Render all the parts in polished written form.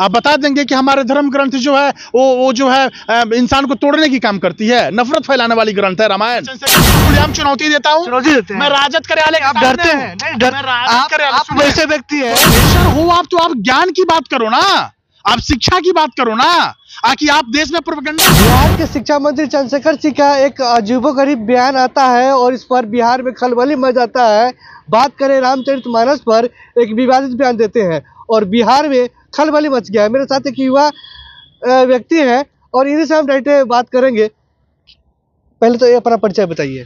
आप बता देंगे कि हमारे धर्म ग्रंथ जो है वो जो है इंसान को तोड़ने की काम करती है, नफरत फैलाने वाली ग्रंथ है रामायण। खुलेआम चुनौती देता हूँ, चुनौती देते हैं। मैं राजद कार्यालय आप डरते हैं? नहीं डर, आप वैसे व्यक्ति हैं। प्रोफेसर हो आप तो आप ज्ञान की बात करो ना, आप शिक्षा की बात करो ना, आकि आप देश में प्रोपेगेंडा। बिहार के शिक्षा मंत्री चंद्रशेखर सिंह का एक अजीबोगरीब बयान आता है और इस पर बिहार में खलबली मच जाता है। बात करें रामचरितमानस पर एक विवादित बयान देते हैं और बिहार में खलबली मच गया है। मेरे साथ एक युवा व्यक्ति है और इन्हीं से हम डायरेक्ट बात करेंगे। पहले तो ये अपना परिचय बताइए।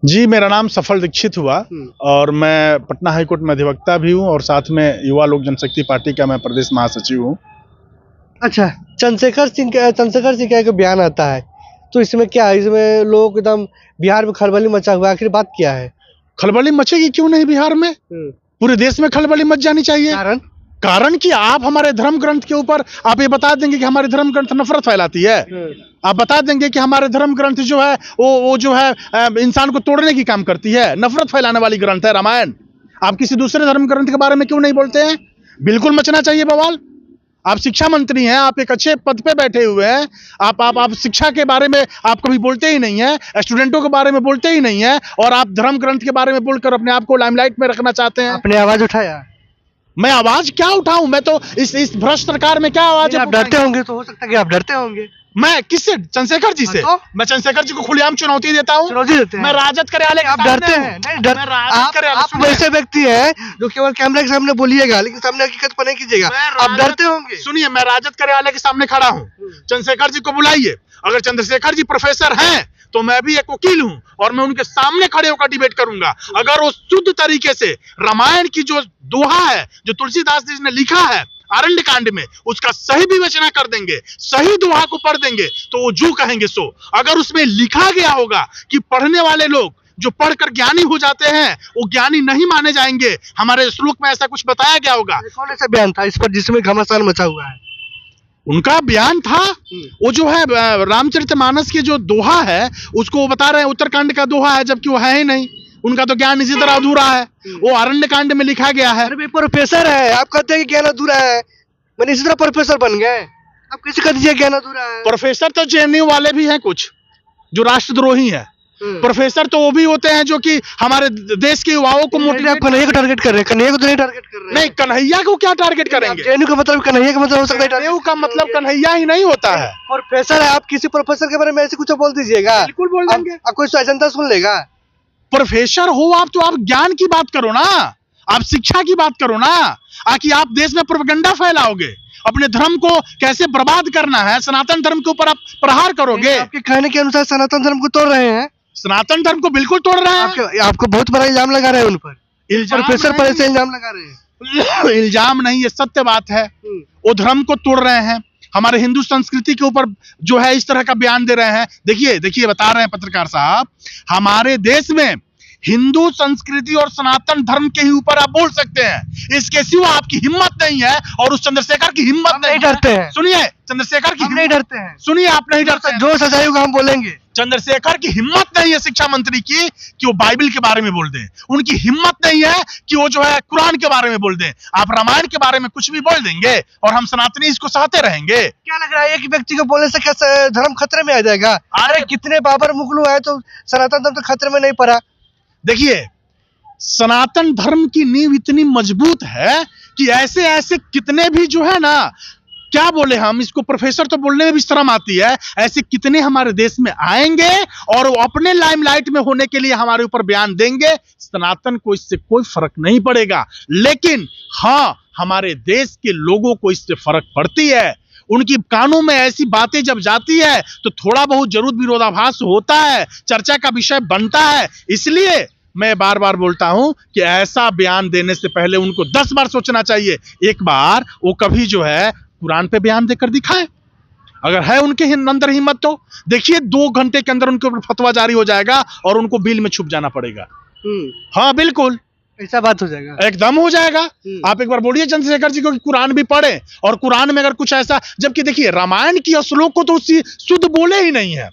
जी, मेरा नाम सफल दीक्षित हुआ और मैं पटना हाईकोर्ट में अधिवक्ता भी हूँ और साथ में युवा लोक जनशक्ति पार्टी का मैं प्रदेश महासचिव हूँ। अच्छा, चंद्रशेखर सिंह का एक बयान आता है, तो इसमें क्या है? इसमें लोग एकदम बिहार में खलबली मचा हुआ है, आखिर बात क्या है? खलबली मचेगी क्यों नहीं बिहार में? पूरे देश में खलबली मच जानी चाहिए। कारण कि आप हमारे धर्म ग्रंथ के ऊपर आप ये बता देंगे कि हमारे धर्म ग्रंथ नफरत फैलाती है। आप बता देंगे कि हमारे धर्म ग्रंथ जो है वो जो है इंसान को तोड़ने की काम करती है, नफरत फैलाने वाली ग्रंथ है रामायण। आप किसी दूसरे धर्म ग्रंथ के बारे में क्यों नहीं बोलते हैं? बिल्कुल मचना चाहिए बवाल। आप शिक्षा मंत्री हैं, आप एक अच्छे पद पे बैठे हुए हैं, आप शिक्षा के बारे में आप कभी बोलते ही नहीं है, स्टूडेंटों के बारे में बोलते ही नहीं है और आप धर्म ग्रंथ के बारे में बोलकर अपने आप को लाइमलाइट में रखना चाहते हैं। अपने आवाज उठाया? मैं आवाज क्या उठाऊं? मैं तो इस भ्रष्ट सरकार में क्या आवाज? आप डरते होंगे, तो हो सकता है कि आप डरते होंगे। मैं किससे? चंद्रशेखर जी से। तो? मैं चंद्रशेखर जी को खुलेआम चुनौती देता हूँ। चुनौती देते हैं? मैं राजद कार्यालय। आप डरते हैं? नहीं डर, आप वैसे व्यक्ति हैं जो केवल कैमरे के सामने बोलिएगा लेकिन सामने हकीकत पर नहीं कीजिएगा। आप डरते होंगे। सुनिए, मैं राजद कार्यालय के सामने खड़ा हूँ, चंद्रशेखर जी को बुलाइए। अगर चंद्रशेखर जी प्रोफेसर हैं तो मैं भी एक वकील हूं और मैं उनके सामने खड़े होकर डिबेट करूंगा। अगर वो शुद्ध तरीके से रामायण की जो दोहा है जो तुलसीदास जी ने लिखा है आरण्य कांड में, उसका सही विवेचना कर देंगे, सही दोहा को पढ़ देंगे तो वो जो कहेंगे सो। अगर उसमें लिखा गया होगा कि पढ़ने वाले लोग जो पढ़कर ज्ञानी हो जाते हैं वो ज्ञानी नहीं माने जाएंगे, हमारे श्लोक में ऐसा कुछ बताया गया होगा। कौन ऐसा बयान था इस पर जिसमें घमासान मचा हुआ है? उनका बयान था वो जो है रामचरितमानस के जो दोहा है उसको वो बता रहे हैं उत्तरकांड का दोहा है, जबकि वो है ही नहीं। उनका तो ज्ञान इसी तरह अधूरा है, वो आरण्य कांड में लिखा गया है। अरे प्रोफेसर है, आप कहते हैं कि ज्ञान अधूरा है, मैंने इसी तरह प्रोफेसर बन गए। आप कैसे कह दीजिए ज्ञान अधूरा है? प्रोफेसर तो जेएनयू वाले भी हैं कुछ जो राष्ट्रद्रोही हैं। प्रोफेसर तो वो भी होते हैं जो कि हमारे देश के युवाओं को मोटिवेट। कन्हैया को टारगेट कर रहे हैं? कन्हैया को तो नहीं टारगेट कर रहे हैं। नहीं, कन्हैया को क्या टारगेट करेंगे? जेएनयू का मतलब कन्हैया का मतलब हो सकता है। जेएनयू का मतलब कन्हैया ही नहीं होता है। प्रोफेसर है, आप किसी प्रोफेसर के बारे में ऐसे कुछ बोल दीजिएगा, बिल्कुल बोल देंगे। आप कोई जनता सुन लेगा। प्रोफेसर हो आप तो आप ज्ञान की बात करो ना, आप शिक्षा की बात करो ना, आकि आप देश में प्रोपेगेंडा फैलाओगे, अपने धर्म को कैसे बर्बाद करना है, सनातन धर्म के ऊपर आप प्रहार करोगे। आपके कहने के अनुसार सनातन धर्म को तोड़ रहे हैं? सनातन धर्म को बिल्कुल तोड़ रहे हैं। आपको बहुत बड़ा इल्जाम लगा रहे हैं उन पर। प्रोफेसर पर ऐसे इल्जाम लगा रहे हैं? इल्जाम नहीं, ये सत्य बात है। वो धर्म को तोड़ रहे हैं, हमारे हिंदू संस्कृति के ऊपर जो है इस तरह का बयान दे रहे हैं। देखिए बता रहे हैं पत्रकार साहब, हमारे देश में हिंदू संस्कृति और सनातन धर्म के ही ऊपर आप बोल सकते हैं, इसके सिवा आपकी हिम्मत नहीं है और उस चंद्रशेखर की हिम्मत नहीं डरते हैं। सुनिए, चंद्रशेखर की नहीं डरते हैं। सुनिए, आप नहीं डरते। जो सजाई होगा हम बोलेंगे। चंद्रशेखर की हिम्मत नहीं है शिक्षा मंत्री की कि वो बाइबल के बारे में बोल दें, उनकी हिम्मत नहीं है कि वो जो है कुरान के बारे में बोल दें। आप रामायण के बारे में कुछ भी बोल देंगे और हम सनातनी इसको सहते रहेंगे। क्या लग रहा है एक व्यक्ति को बोलने से क्या धर्म खतरे में आ जाएगा? अरे कितने बाबर मुगलू है तो सनातन धर्म तो खतरे में नहीं पड़ा। देखिए, सनातन धर्म की नींव इतनी मजबूत है कि ऐसे ऐसे कितने भी जो है ना, क्या बोले हम इसको, प्रोफेसर तो बोलने में भी शर्म आती है, ऐसे कितने हमारे देश में आएंगे और वो अपने लाइमलाइट में होने के लिए हमारे ऊपर बयान देंगे। सनातन को इससे कोई फर्क नहीं पड़ेगा, लेकिन हाँ, हमारे देश के लोगों को इससे फर्क पड़ती है। उनकी कानों में ऐसी बातें जब जाती है तो थोड़ा बहुत जरूर विरोधाभास होता है, चर्चा का विषय बनता है। इसलिए मैं बार बार बोलता हूं कि ऐसा बयान देने से पहले उनको 10 बार सोचना चाहिए। एक बार वो कभी जो है कुरान पे बयान देकर दिखाएं, अगर है उनके अंदर हिम्मत तो। देखिए 2 घंटे के अंदर उनके ऊपर फतवा जारी हो जाएगा और उनको बिल में छुप जाना पड़ेगा। हाँ बिल्कुल, ऐसा बात हो जाएगा, एकदम हो जाएगा। आप एक बार बोलिए चंद्रशेखर जी को कि कुरान भी पढ़े और कुरान में अगर कुछ ऐसा, जबकि देखिए रामायण की श्लोक को तो शुद्ध बोले ही नहीं है,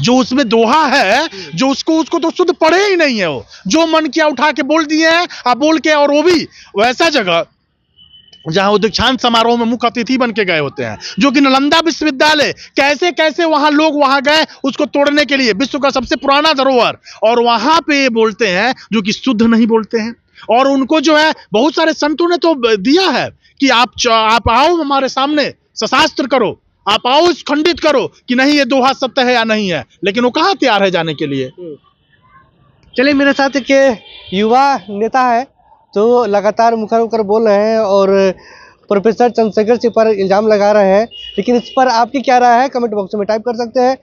जो उसमें दोहा है जो उसको तो शुद्ध पढ़े ही नहीं है। वो जो मन किया उठा के बोल दिए हैं, आप बोल के, और वो भी वैसा जगह जहां वो दीक्षांत समारोह में मुख्य अतिथि बन के गए होते हैं, जो कि नालंदा विश्वविद्यालय, कैसे कैसे वहां लोग वहां गए उसको तोड़ने के लिए, विश्व का सबसे पुराना धरोहर, और वहां पे ये बोलते हैं जो कि शुद्ध नहीं बोलते हैं। और उनको जो है बहुत सारे संतों ने तो दिया है कि आप आओ हमारे सामने, शस्त्र करो, आप आओ इस खंडित करो कि नहीं ये दोहा सत्य है या नहीं है, लेकिन वो कहाँ तैयार है जाने के लिए। चलिए, मेरे साथ एक युवा नेता है जो लगातार मुखर होकर बोल रहे हैं और प्रोफेसर चंद्रशेखर जी पर इल्जाम लगा रहे हैं, लेकिन इस पर आपकी क्या राय है कमेंट बॉक्स में टाइप कर सकते हैं।